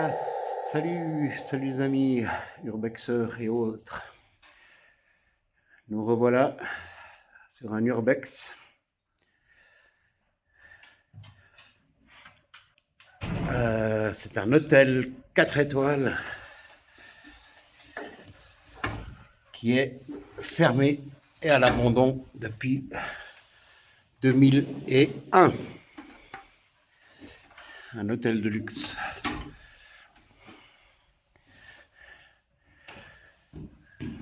Ah, salut les amis, urbexeurs et autres. Nous revoilà sur un urbex. C'est un hôtel 4 étoiles qui est fermé et à l'abandon depuis 2001. Un hôtel de luxe.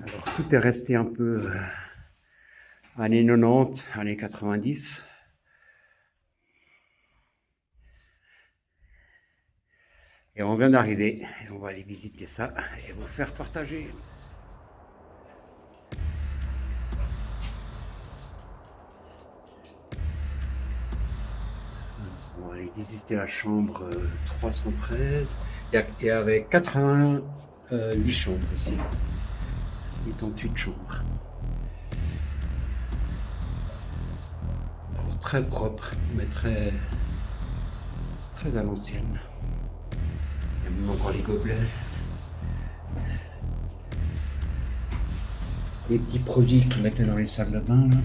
Alors tout est resté un peu années 90, années 90. Et on vient d'arriver, et on va aller visiter ça et vous faire partager. On va aller visiter la chambre 313. Il y avait 88 chambres ici. 88 chambres. Alors, très propre, mais très à l'ancienne. Il y a même encore les gobelets. Les petits produits qu'ils mettaient dans les salles de bain là.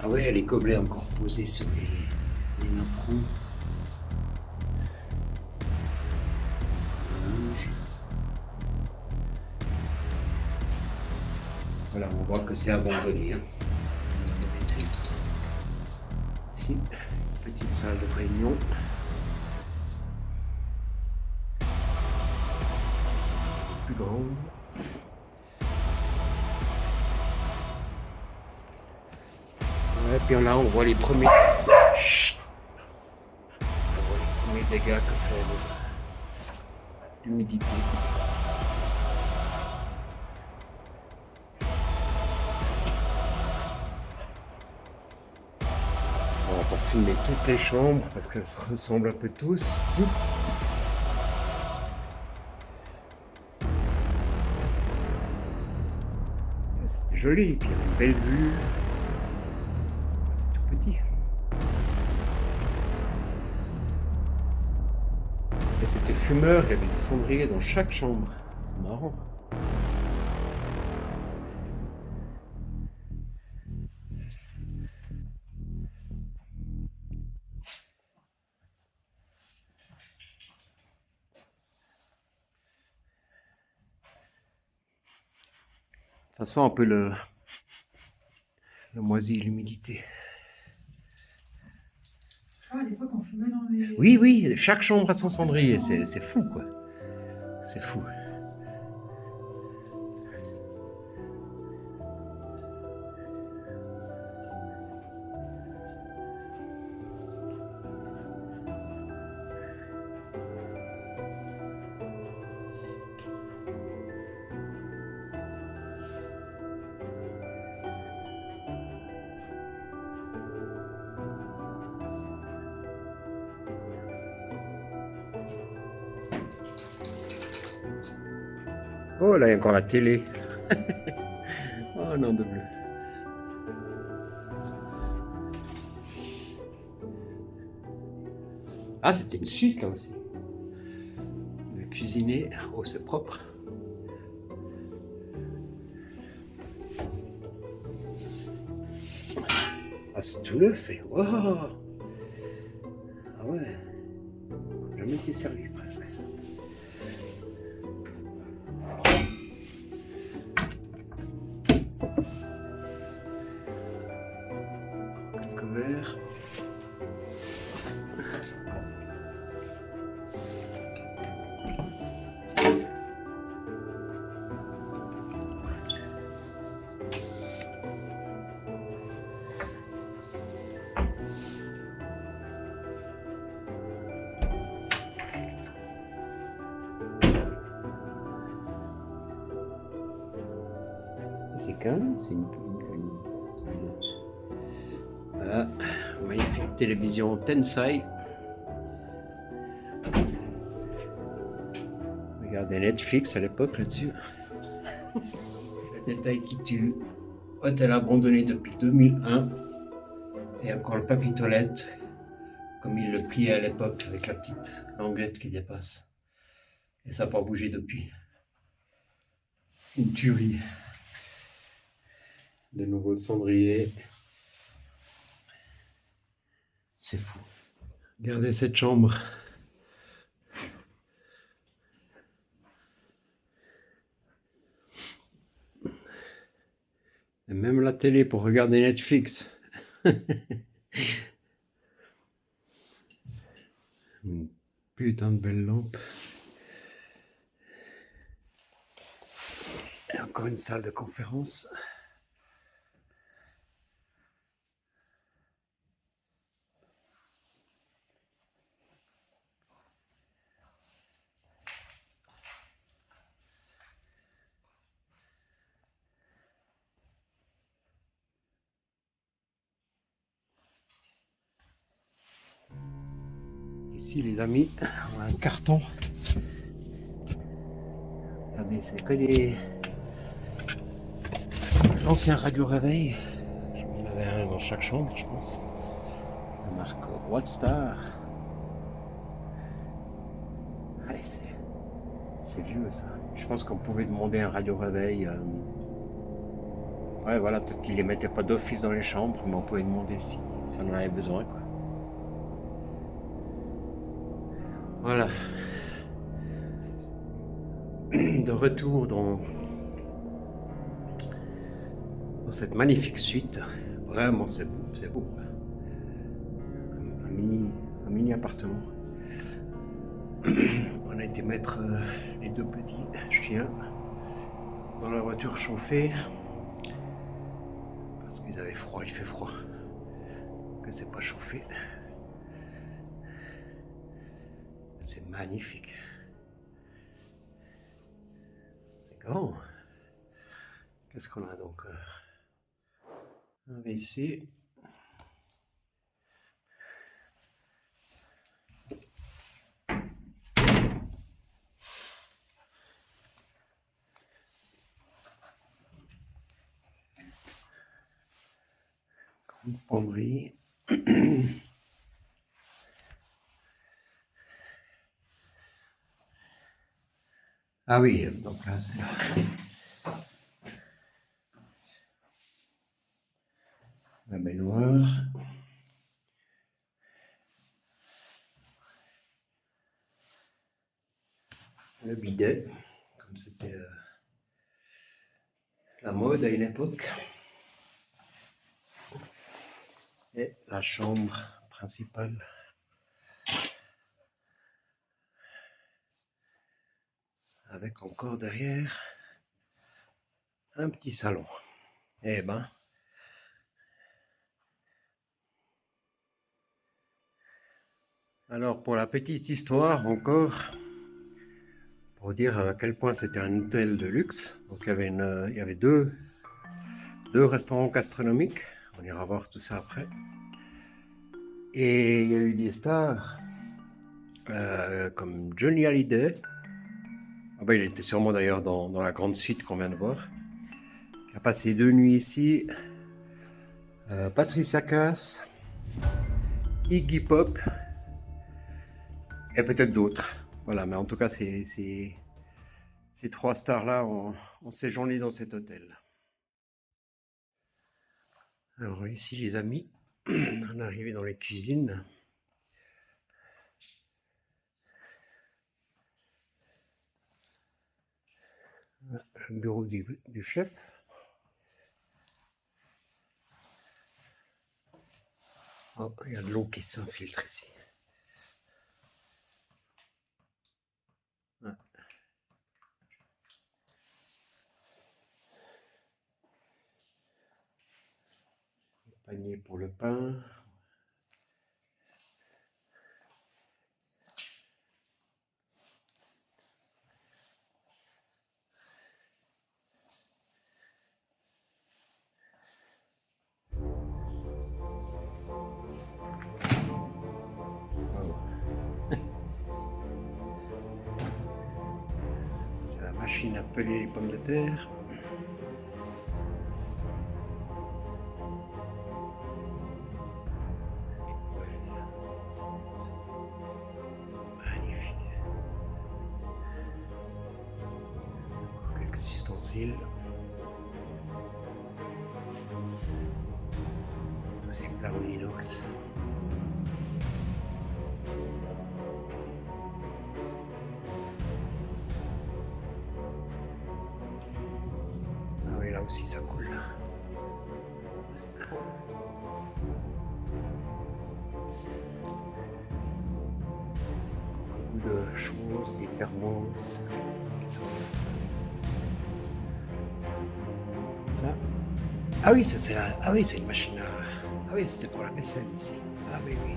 Ah ouais, les gobelets encore posés sur les napperons. Voilà, on voit que c'est abandonné. Hein. Ici, petite salle de réunion. Plus grande. Et puis là, on voit les premiers. Chut. On voit les premiers dégâts que fait l'humidité. On va pas filmer toutes les chambres parce qu'elles se ressemblent un peu toutes. C'était joli, puis il y avait une belle vue. C'est tout petit. Et c'était fumeur, il y avait des cendriers dans chaque chambre. C'est marrant. Ça sent un peu le moisi, l'humidité. À l'époque, on fumait dans les... Oui, chaque chambre a son cendrier, c'est fou quoi. C'est fou. Oh là, il y a encore la télé. Oh non, de bleu. Ah, c'était une suite là aussi. Le cuisiner, oh c'est propre. Ah, c'est tout neuf et wow. Ah ouais. Ça n'a jamais été servi presque. Couvert. C'est calme, c'est une... Voilà, magnifique télévision Tensai. Regardez Netflix à l'époque là-dessus. Le détail qui tue. Hôtel abandonné depuis 2001. Et encore le papier toilette, comme il le pliait à l'époque, avec la petite languette qui dépasse. Et ça n'a pas bougé depuis. Une tuerie. De nouveau le cendrier. C'est fou. Regardez cette chambre. Et même la télé pour regarder Netflix. Une putain de belle lampe. Et encore une salle de conférence. Ici, les amis, on a un carton. Regardez, c'est que des anciens radio-réveils. J'en avais un dans chaque chambre, je pense. La marque Watstar. Allez, c'est vieux ça. Je pense qu'on pouvait demander un radio-réveil. Ouais, voilà, peut-être qu'ils les mettaient pas d'office dans les chambres, mais on pouvait demander si on en avait besoin, quoi. Voilà. De retour dans cette magnifique suite. Vraiment, c'est beau. Un mini appartement. On a été mettre les deux petits chiens dans la voiture chauffée parce qu'ils avaient froid, il fait froid, que c'est pas chauffé. C'est magnifique. C'est grand. Qu'est-ce qu'on a donc? Un WC. Grande penderie. Ah oui, donc là c'est la baignoire. Le bidet, comme c'était la mode à une époque. Et la chambre principale. Avec encore derrière un petit salon. Eh ben, alors pour la petite histoire encore, pour dire à quel point c'était un hôtel de luxe. Donc il y avait deux restaurants gastronomiques. On ira voir tout ça après. Et il y a eu des stars comme Johnny Hallyday. Ah ben, il était sûrement d'ailleurs dans la grande suite qu'on vient de voir. Il a passé 2 nuits ici. Patricia Cass, Iggy Pop et peut-être d'autres. Voilà, mais en tout cas, ces 3 stars-là ont séjourné dans cet hôtel. Alors ici, les amis, on est arrivé dans les cuisines. Le bureau du chef. Oh, il y a de l'eau qui s'infiltre ici. Ouais. Le panier pour le pain. C'est la machine à peler les pommes de terre. facile. Tous ces plats en inox. Ah oui, là aussi ça coule. Beaucoup de choses, des thermos qui sont ça. Ah oui, ça c'est ah oui, c'est une machine à. Ah oui, c'était pour la vaisselle ici. Ah oui, oui.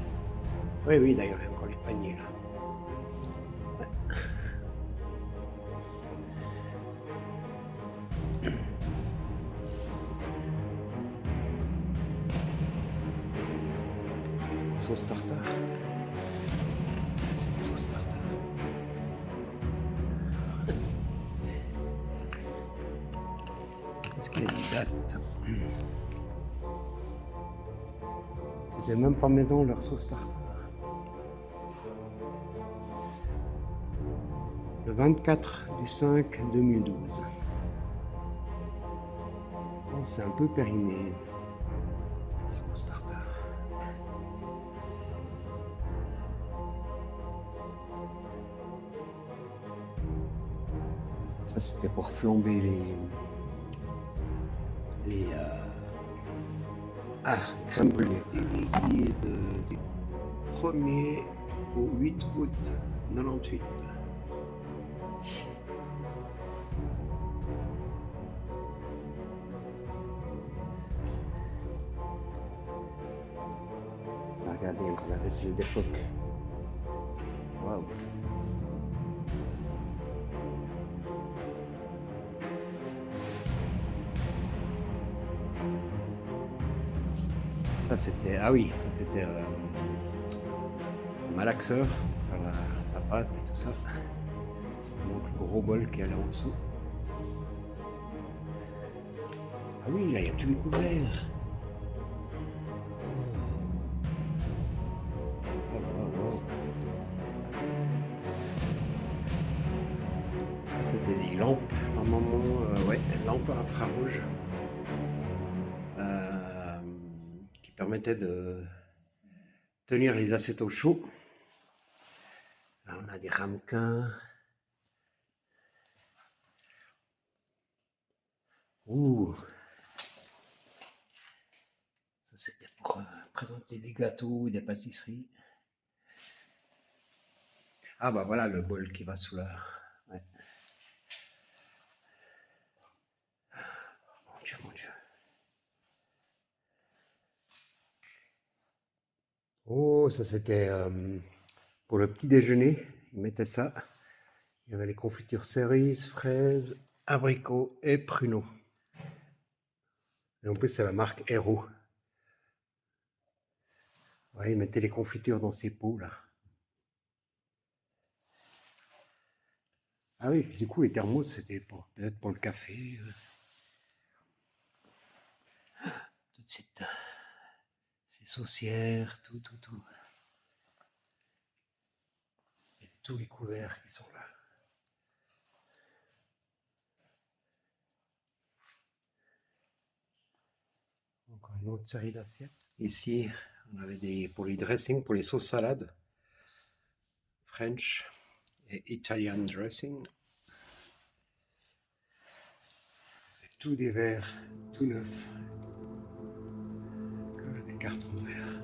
Oui, oui, d'ailleurs, il y a encore les paniers là. Sauce tartare. C'est une sauce tartare. Est-ce qu'il y a des dates? Ils faisaient même pas maison leur sauce tartare. Le 24/5/2012. C'est un peu périmé. Sauce tartare. Ça c'était pour flamber les crème brûlée. Du 1er au 8 août 98. Regardez encore la vaisselle d'époque. Waouh. Ça c'était, ah oui, ça c'était un malaxeur pour faire la pâte et tout ça. Donc le gros bol qui est là en dessous. Ah oui, là il y a tous les couverts. Ça c'était des lampes, normalement, ouais, lampes infrarouges. Qui permettaient de tenir les assiettes au chaud. Là on a des ramequins. Ouh. Ça c'était pour présenter des gâteaux, des pâtisseries. Ah bah voilà le bol qui va sous la... Ouais. Mon Dieu, mon Dieu. Oh, ça c'était pour le petit déjeuner. Ils mettaient ça. Il y avait les confitures cerises, fraises, abricots et pruneaux. Et en plus, c'est la marque Hero. Ouais, ils mettaient les confitures dans ces pots là. Ah oui, puis du coup, les thermos, c'était peut-être pour le café. Toutes ces saucières, tout. Et tous les couverts qui sont là. Encore une autre série d'assiettes. Ici, on avait pour les dressings, pour les sauces salades. French et Italian dressing. C'est tout des verres, tout neufs. Que des cartons de verre.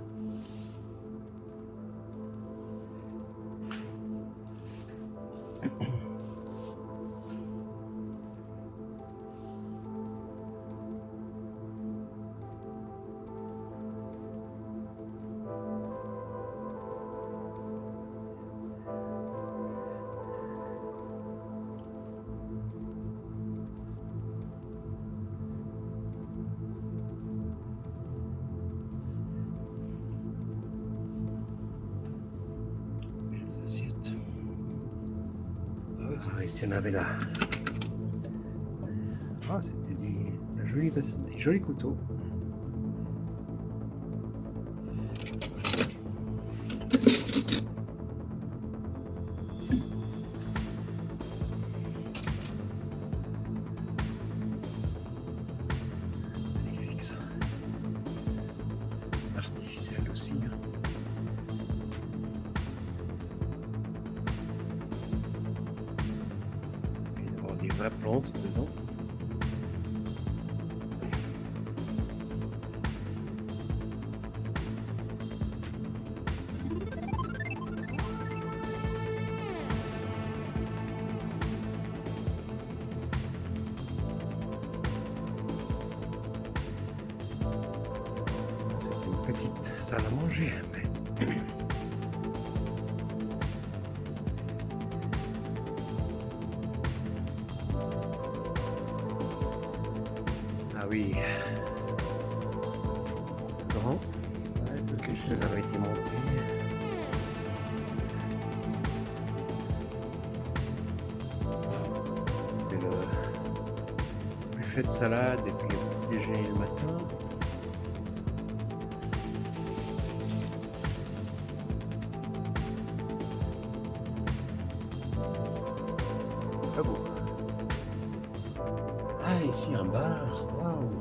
Ah, ici on avait là. Ah, c'était des jolis couteaux. vraies plantes dedans. C'est une petite salle à manger, mais... Ah oui, grand. Ouais, quelque chose avait été monté. C'est le buffet de salade et puis le petit déjeuner le matin. Pas beau. Ah, ici un bar. Waouh.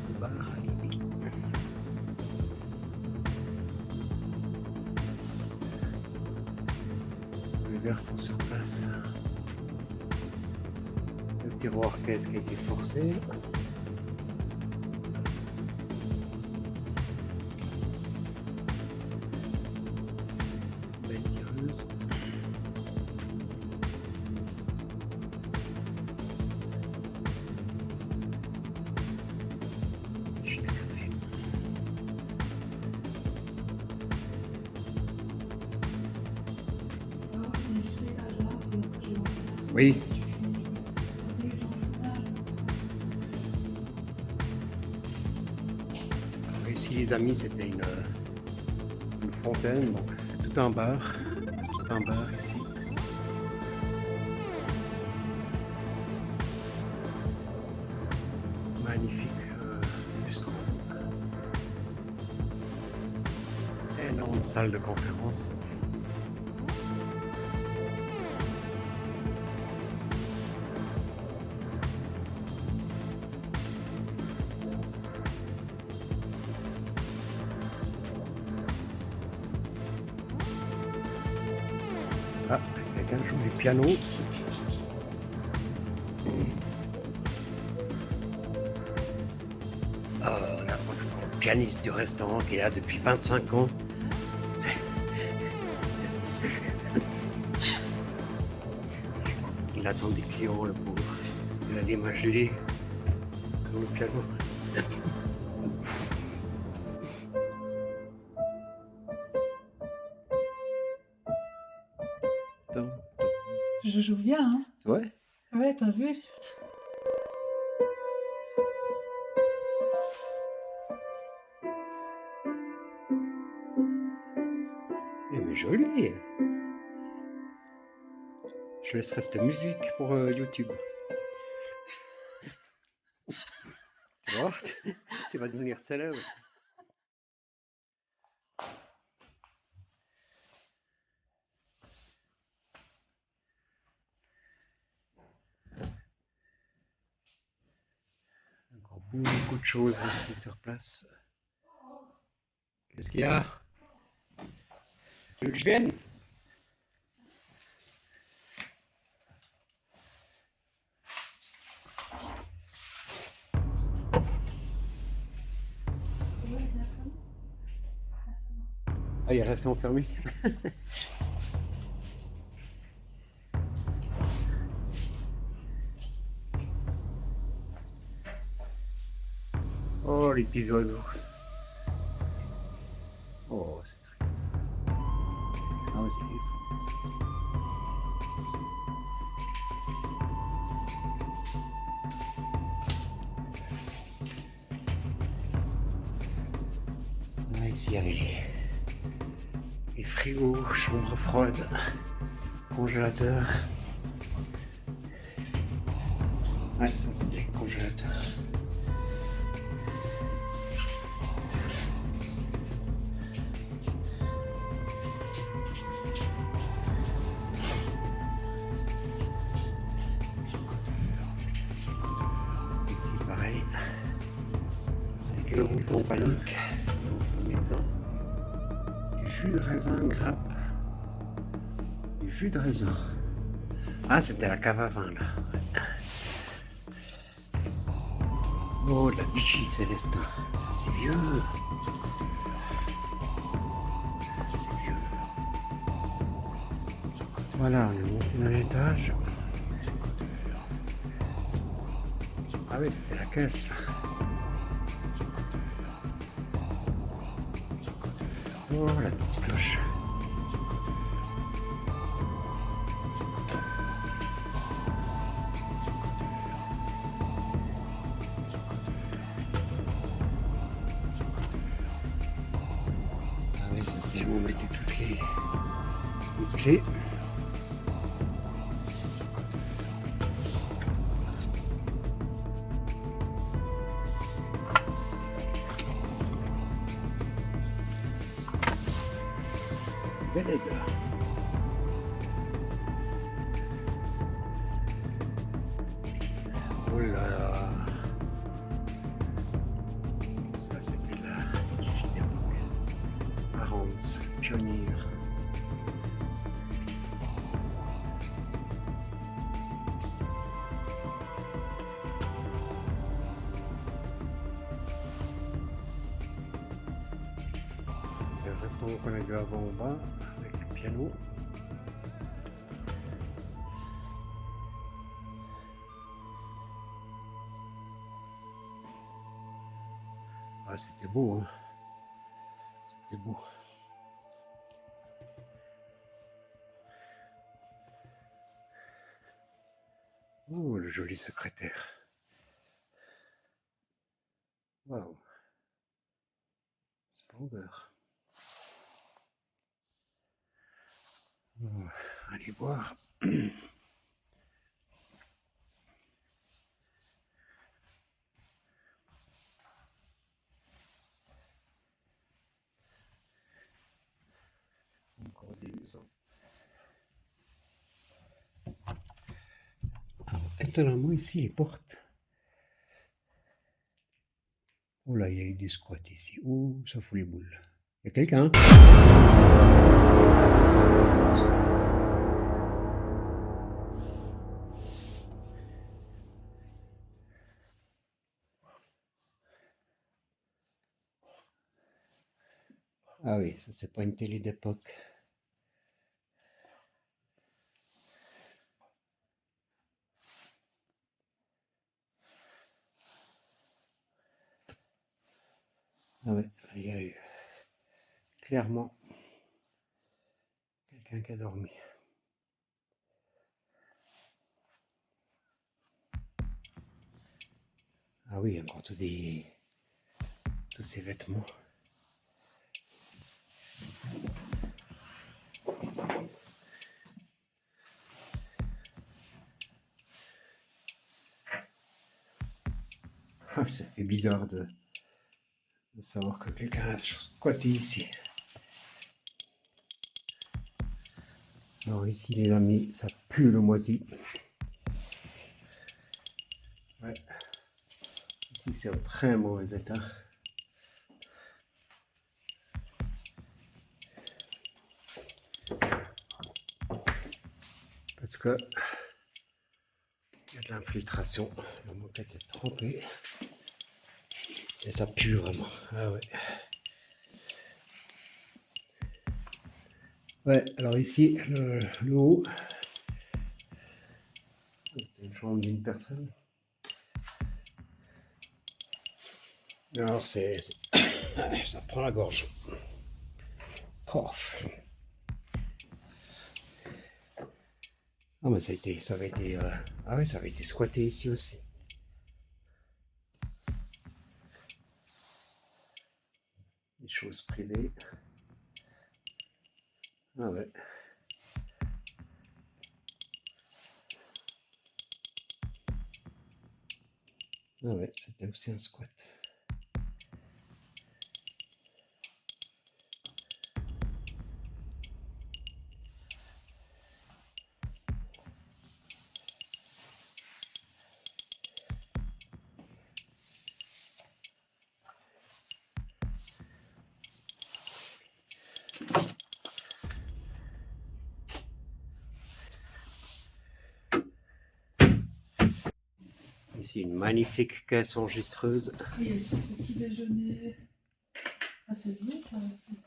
Le bar Alibi. Les verres sont sur place. Le tiroir caisse qui a été forcé. Belle tireuse. Oui. Alors ici les amis, c'était une fontaine, donc c'est tout un bar. Tout un bar ici. Magnifique lustre. Énorme salle de conférence. Ah, quelqu'un joue du piano. On a le pianiste du restaurant qui est là depuis 25 ans. Il attend des clients, le pauvre. Il a les mains gelées sur le piano. Je joue bien, hein? Ouais. Ouais, t'as vu? Mais joli. Je laisserai cette musique pour YouTube. Tu vois, tu vas devenir célèbre. Encore beaucoup de choses ici sur place. Qu'est-ce qu'il y a? Tu veux que je vienne? Ah, il est resté enfermé. Oh, les petits oiseaux. Oh, c'est triste. Ah, ouais, c'est ah, ici, il y avait les frigos, chambres froides, congélateur. Ouais, ça c'était le congélateur. Ici, pareil. Avec le bouton panique, c'est le premier temps. Du jus de raisin grappe. Du jus de raisin. Ah, c'était la cave à vin, là. Oh, la Vichy Célestin. Ça, c'est vieux. C'est vieux. Voilà, on est monté dans l'étage. Ah oui, c'était la caisse, là. Oh, la petite cloche. Ah oui, ça c'est où on mettait toutes les clés. Belle aide. Oh là là. Ça c'était la fille d'époque. Arons, pionnière. C'est un restaurant qu'on a vu avant en bas, avec le piano. Ah, c'était beau, hein. C'était beau. Oh, le joli secrétaire. Waouh. Splendeur. Oh, allez voir. Encore des maisons. Alors, étonnamment, ici, les portes. Oh là, il y a eu des squats ici. Oh, ça fout les boules. Il y a quelqu'un? Ah oui, ça c'est pas une télé d'époque. Ah ouais, il y a eu clairement quelqu'un qui a dormi. Ah oui, encore tous ces vêtements. Ah, ça fait bizarre de savoir que quelqu'un a squatté ici. Alors ici les amis, ça pue le moisi. Ouais. Ici c'est en très mauvais état. Parce que il y a de l'infiltration. La moquette est trempée. Et ça pue vraiment. Ah ouais. Ouais, alors ici, le haut, c'est une chambre d'une personne. Alors ça prend la gorge. Oh. Ah mais ça avait été, ah ouais, ça avait été squatté ici aussi. Les choses privées. Ah ouais. Ah ouais, c'était aussi un squat. Ici, une magnifique caisse enregistreuse. Et le petit déjeuner. Ah, c'est bien ça aussi.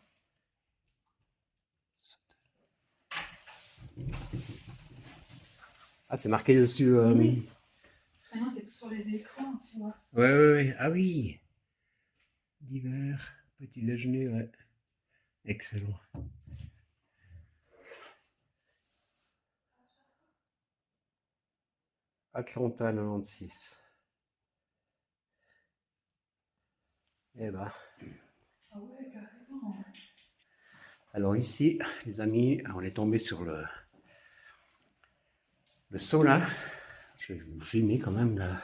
Ah, c'est marqué dessus. Oui. Ah non, c'est tout sur les écrans, tu vois. Ouais. Ah oui. Divers, petit déjeuner, ouais. Excellent. Atlanta 96. Eh ben. Ah ouais, carrément. Alors ici, les amis, on est tombé sur le sauna. Je vais vous filmer quand même là.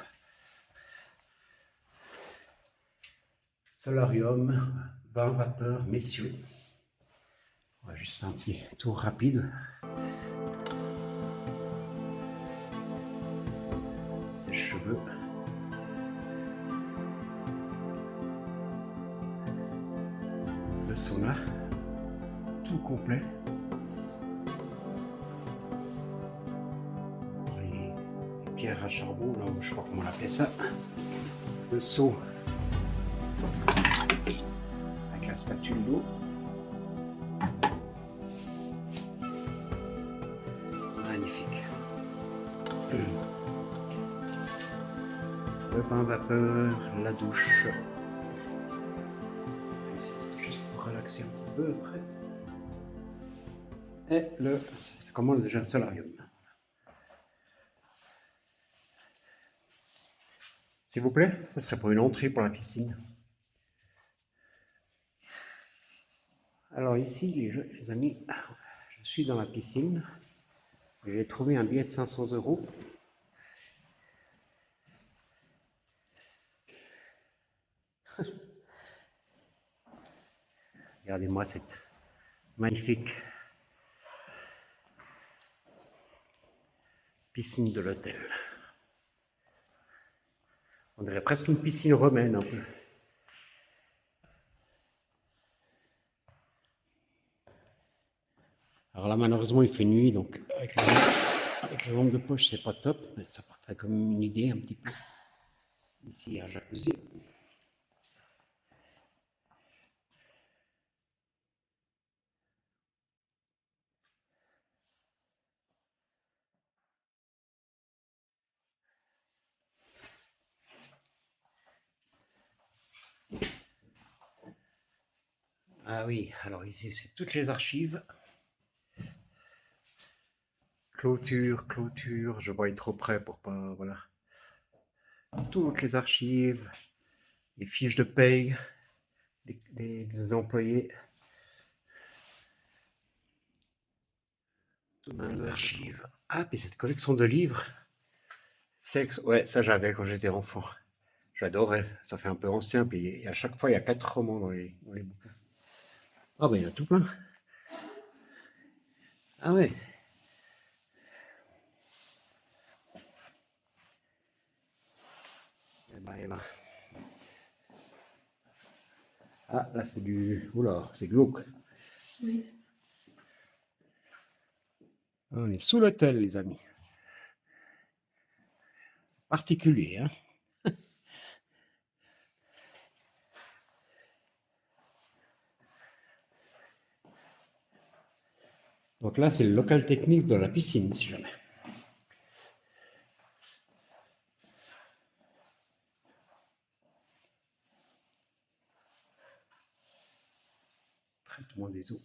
Solarium, bain vapeur, messieurs. On va juste faire un petit tour rapide. Ses cheveux. Le sauna. Tout complet. Les pierres à charbon, là, je sais pas comment on appelle ça. Le seau. Avec la spatule d'eau. Magnifique. Le bain vapeur, la douche. C'est juste pour relaxer un petit peu après. Et c'est comment déjà le solarium. S'il vous plaît, ce serait pour une entrée pour la piscine. Alors ici, les amis, je suis dans la piscine. J'ai trouvé un billet de 500 €. Regardez-moi cette magnifique piscine de l'hôtel. On dirait presque une piscine romaine un peu. Alors là, malheureusement, il fait nuit, donc avec la lampe de poche, c'est pas top, mais ça fait comme une idée un petit peu. Ici, il y a un jacuzzi. Ah oui, alors ici, c'est toutes les archives. Clôture, je vois trop près pour pas, voilà. Toutes les archives, les fiches de paye des employés. Tout dans les archives. Ah, puis cette collection de livres. Ouais, ça j'avais quand j'étais enfant. J'adorais, ça fait un peu ancien, puis à chaque fois il y a 4 romans dans les bouquins. Ah ben il y en a tout plein. Ah ouais. Eh ben. Ah là c'est du... Oula, c'est glauque. Oui. On est sous l'hôtel les amis. C'est particulier, hein. Donc là c'est le local technique de la piscine si jamais. Traitement des eaux.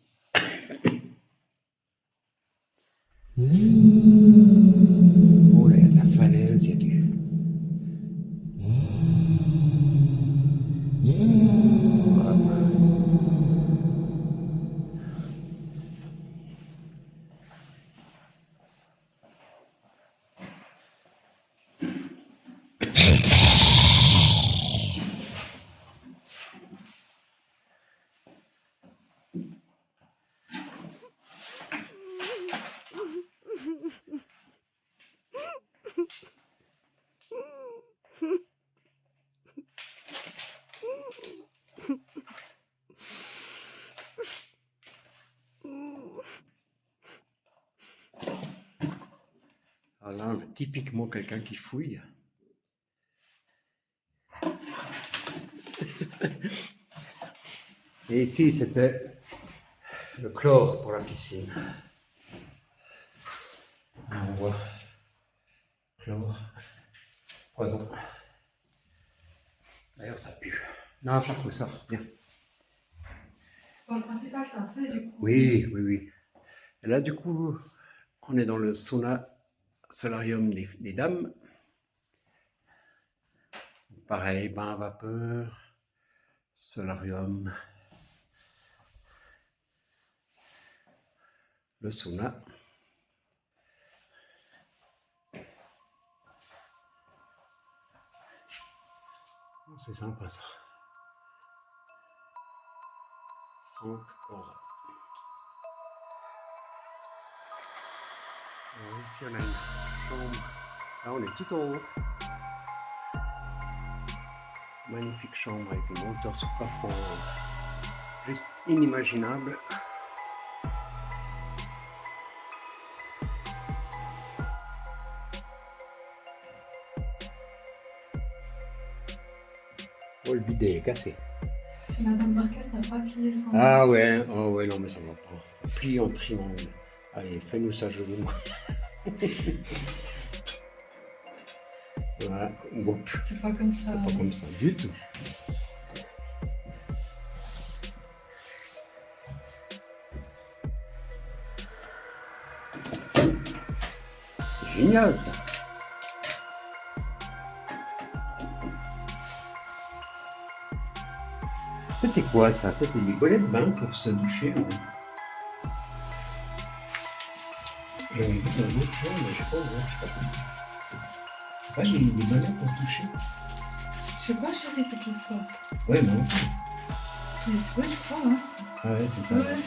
Oh là, la falaise, il y a du... Alors là, on a typiquement quelqu'un qui fouille. Et ici, c'était le chlore pour la piscine. On voit chlore, poison. D'ailleurs, ça pue. Non, ça pue, ça. Bien. Bon, le principal, t'as fait du coup. Oui, oui, oui. Et là, du coup, on est dans le sauna solarium des dames. Pareil, bain à vapeur, solarium, le sauna. C'est sympa ça. Franck Cora. Alors ici on a une chambre. Là on est tout en haut. Magnifique chambre avec une hauteur sur plafond juste inimaginable. Oh, le bidet est cassé. Madame Marquez n'a pas plié son. Ah ouais, oh ouais, non mais ça va pas. Plie en triangle. Allez, fais-nous ça joliment. Voilà, bon, C'est pas comme ça. c'est pas comme ça du tout. C'est génial ça. C'était quoi ça? C'était des golets de bain pour se doucher. J'avais vu dans une autre chambre, mais je sais pas où, je sais pas ce que c'est. C'est pas des golets pour se doucher? Je sais pas, chérie, c'est tout fort. Ouais, non. Mais c'est vrai, je crois, hein. Ah ouais, c'est ça. Ouais.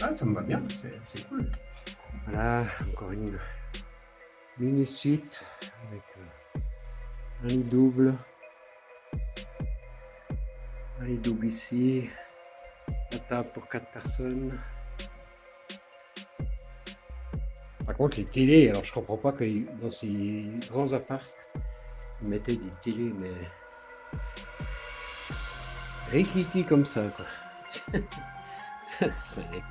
Ah, ça me va bien, c'est cool. Voilà, encore une mini suite avec un lit double. Un lit double ici. La table pour 4 personnes. Par contre, les télés, alors je comprends pas que dans ces grands apparts, ils mettaient des télés, mais rikiki comme ça, quoi. Ça l'est.